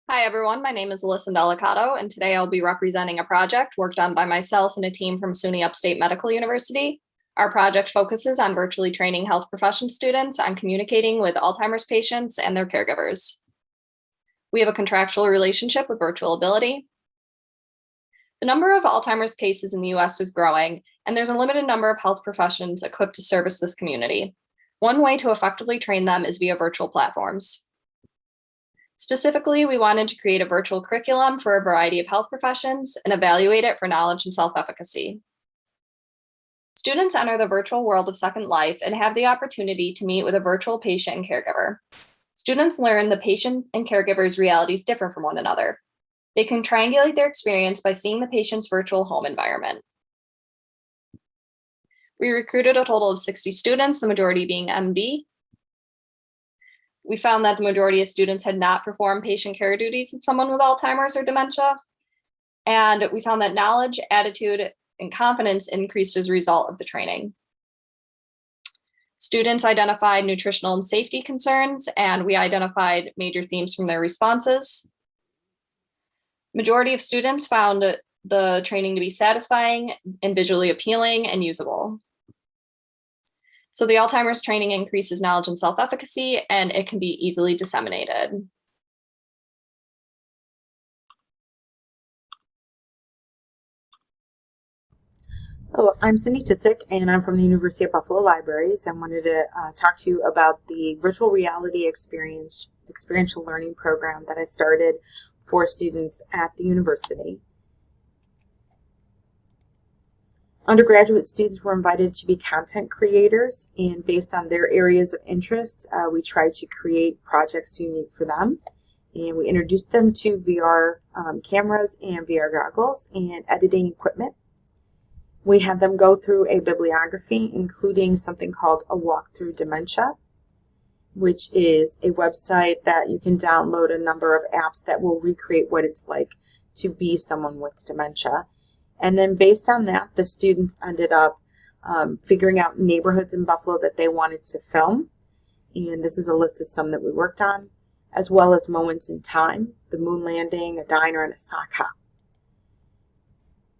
Hi everyone, my name is Alyssa Delicato, and today I'll be representing a project worked on by myself and a team from SUNY Upstate Medical University. Our project focuses on virtually training health profession students on communicating with Alzheimer's patients and their caregivers. We have a contractual relationship with Virtual Ability. The number of Alzheimer's cases in the US is growing, and there's a limited number of health professions equipped to service this community. One way to effectively train them is via virtual platforms. Specifically, we wanted to create a virtual curriculum for a variety of health professions and evaluate it for knowledge and self-efficacy. Students enter the virtual world of Second Life and have the opportunity to meet with a virtual patient and caregiver. Students learn the patient and caregiver's realities differ from one another. They can triangulate their experience by seeing the patient's virtual home environment. We recruited a total of 60 students, the majority being MD. We found that the majority of students had not performed patient care duties with someone with Alzheimer's or dementia. And we found that knowledge, attitude, and confidence increased as a result of the training. Students identified nutritional and safety concerns, and we identified major themes from their responses. Majority of students found the training to be satisfying and visually appealing and usable. So the Alzheimer's training increases knowledge and self-efficacy, and it can be easily disseminated. Oh, I'm Cindy Tissick, and I'm from the University of Buffalo Libraries. I wanted to talk to you about the virtual reality experiential learning program that I started for students at the university. Undergraduate students were invited to be content creators, and based on their areas of interest, we tried to create projects unique for them. And we introduced them to VR cameras and VR goggles and editing equipment. We had them go through a bibliography, including something called A Walk Through Dementia, which is a website that you can download a number of apps that will recreate what it's like to be someone with dementia. And then based on that, the students ended up figuring out neighborhoods in Buffalo that they wanted to film. And this is a list of some that we worked on, as well as moments in time, the moon landing, a diner, and a sock hop.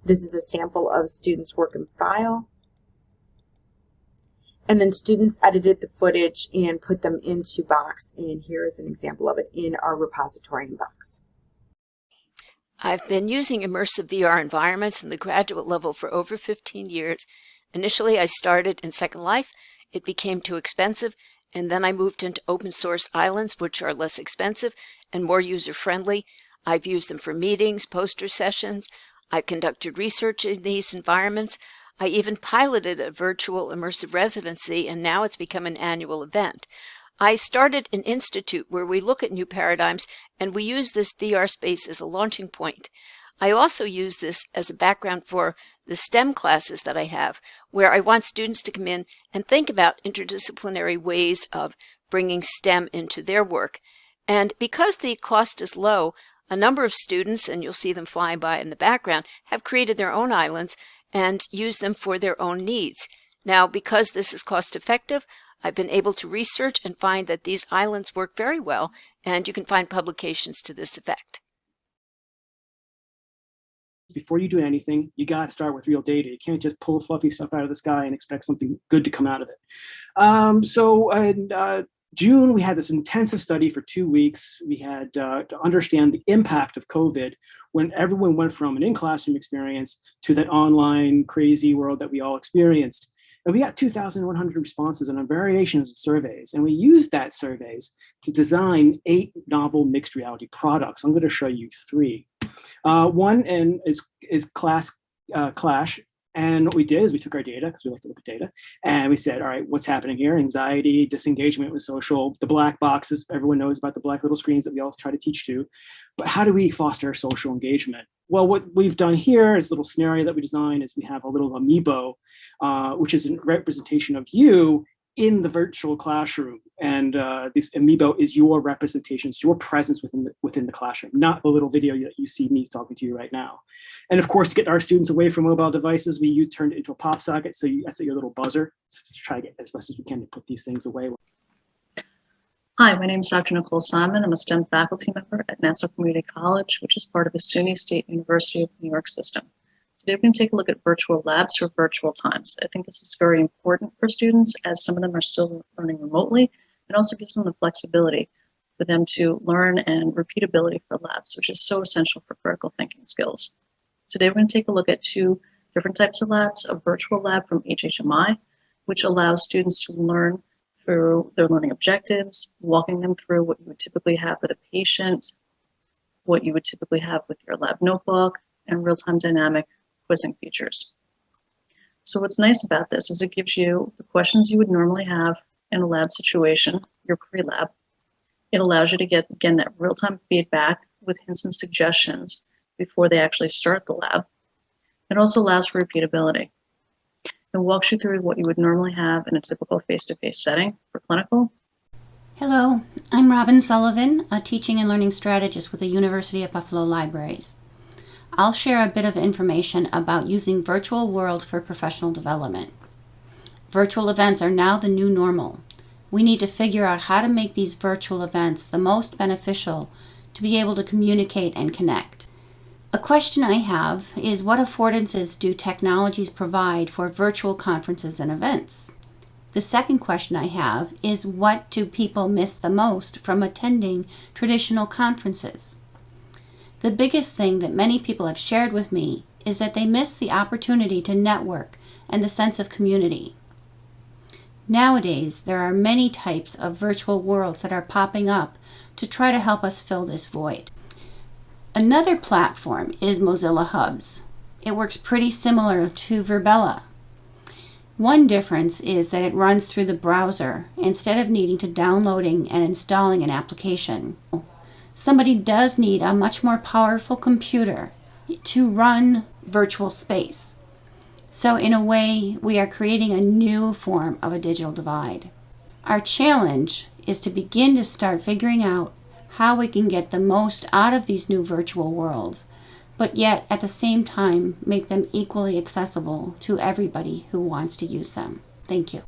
This is a sample of students' work in file. And then students edited the footage and put them into Box. And here is an example of it in our repository in Box. I've been using immersive VR environments in the graduate level for over 15 years. Initially, I started in Second Life. It became too expensive, and then I moved into open source islands, which are less expensive and more user-friendly. I've used them for meetings, poster sessions. I've conducted research in these environments. I even piloted a virtual immersive residency, and now it's become an annual event. I started an institute where we look at new paradigms, and we use this VR space as a launching point. I also use this as a background for the STEM classes that I have, where I want students to come in and think about interdisciplinary ways of bringing STEM into their work. And because the cost is low, a number of students, and you'll see them flying by in the background, have created their own islands and use them for their own needs. Now, because this is cost effective, I've been able to research and find that these islands work very well, and you can find publications to this effect. Before you do anything, you got to start with real data. You can't just pull fluffy stuff out of the sky and expect something good to come out of it. So in June, we had this intensive study for 2 weeks. We had to understand the impact of COVID when everyone went from an in-classroom experience to that online crazy world that we all experienced. And we got 2,100 responses on variations of surveys. And we used that surveys to design 8 novel mixed reality products. I'm going to show you 3. One is Clash. And what we did is we took our data, because we like to look at data, and we said, all right, what's happening here? Anxiety, disengagement with social, the black boxes, everyone knows about the black little screens that we always try to teach to. But how do we foster social engagement? Well, what we've done here is a little scenario that we designed is we have a little amiibo, which is a representation of you in the virtual classroom. And this amiibo is your representations, your presence within the classroom, not the little video that you see me talking to you right now. And of course, to get our students away from mobile devices, we turned it into a pop socket. So that's your little buzzer, to try to get as best as we can to put these things away. Hi, my name is Dr. Nicole Simon. I'm a STEM faculty member at Nassau Community College, which is part of the SUNY State University of New York system. Today we're going to take a look at virtual labs for virtual times. I think this is very important for students as some of them are still learning remotely, and also gives them the flexibility for them to learn and repeatability for labs, which is so essential for critical thinking skills. Today we're going to take a look at two different types of labs: a virtual lab from HHMI, which allows students to learn through their learning objectives, walking them through what you would typically have with a patient, what you would typically have with your lab notebook, and real-time dynamic quizzing features. So what's nice about this is it gives you the questions you would normally have in a lab situation, your pre-lab. It allows you to get, again, that real-time feedback with hints and suggestions before they actually start the lab. It also allows for repeatability. It walks you through what you would normally have in a typical face-to-face setting for clinical. Hello, I'm Robin Sullivan, a teaching and learning strategist with the University of Buffalo Libraries. I'll share a bit of information about using virtual worlds for professional development. Virtual events are now the new normal. We need to figure out how to make these virtual events the most beneficial to be able to communicate and connect. A question I have is, what affordances do technologies provide for virtual conferences and events? The second question I have is, what do people miss the most from attending traditional conferences? The biggest thing that many people have shared with me is that they miss the opportunity to network and the sense of community. Nowadays, there are many types of virtual worlds that are popping up to try to help us fill this void. Another platform is Mozilla Hubs. It works pretty similar to Verbella. One difference is that it runs through the browser instead of needing to downloading and installing an application. Somebody does need a much more powerful computer to run virtual space. So in a way, we are creating a new form of a digital divide. Our challenge is to begin to start figuring out how we can get the most out of these new virtual worlds, but yet at the same time make them equally accessible to everybody who wants to use them. Thank you.